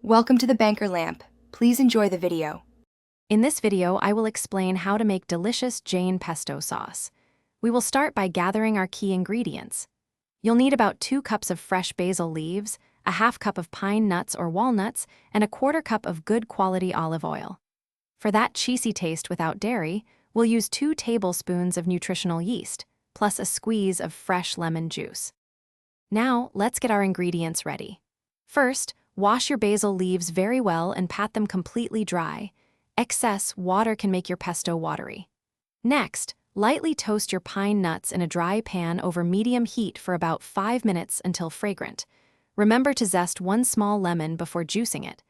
Welcome to the Banker Lamp. Please enjoy the video. In this video, I will explain how to make delicious Jain Pesto sauce. We will start by gathering our key ingredients. You'll need about 2 cups of fresh basil leaves, a half cup of pine nuts or walnuts, and a 1/4 cup of good quality olive oil. For that cheesy taste without dairy, we'll use 2 tablespoons of nutritional yeast, plus a squeeze of fresh lemon juice. Now, let's get our ingredients ready. First, wash your basil leaves very well and pat them completely dry. Excess water can make your pesto watery. Next, lightly toast your pine nuts in a dry pan over medium heat for about 5 minutes until fragrant. Remember to zest 1 small lemon before juicing it.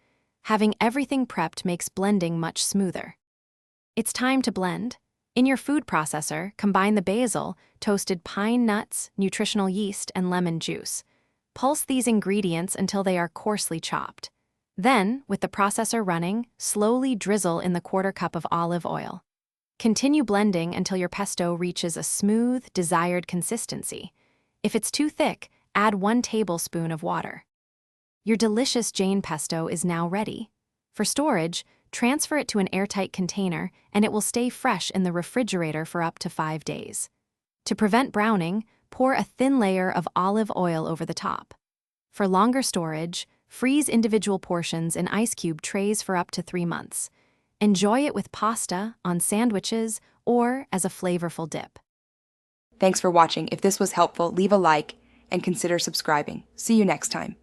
Having everything prepped makes blending much smoother. It's time to blend. In your food processor, combine the basil, toasted pine nuts, nutritional yeast, and lemon juice. Pulse these ingredients until they are coarsely chopped. Then, with the processor running, slowly drizzle in the 1/4 cup of olive oil. Continue blending until your pesto reaches a smooth, desired consistency. If it's too thick, add 1 tablespoon of water. Your delicious Jain pesto is now ready. For storage, transfer it to an airtight container and it will stay fresh in the refrigerator for up to 5 days. To prevent browning, pour a thin layer of olive oil over the top. For longer storage, freeze individual portions in ice cube trays for up to 3 months. Enjoy it with pasta, on sandwiches, or as a flavorful dip. Thanks for watching. If this was helpful, leave a like and consider subscribing. See you next time.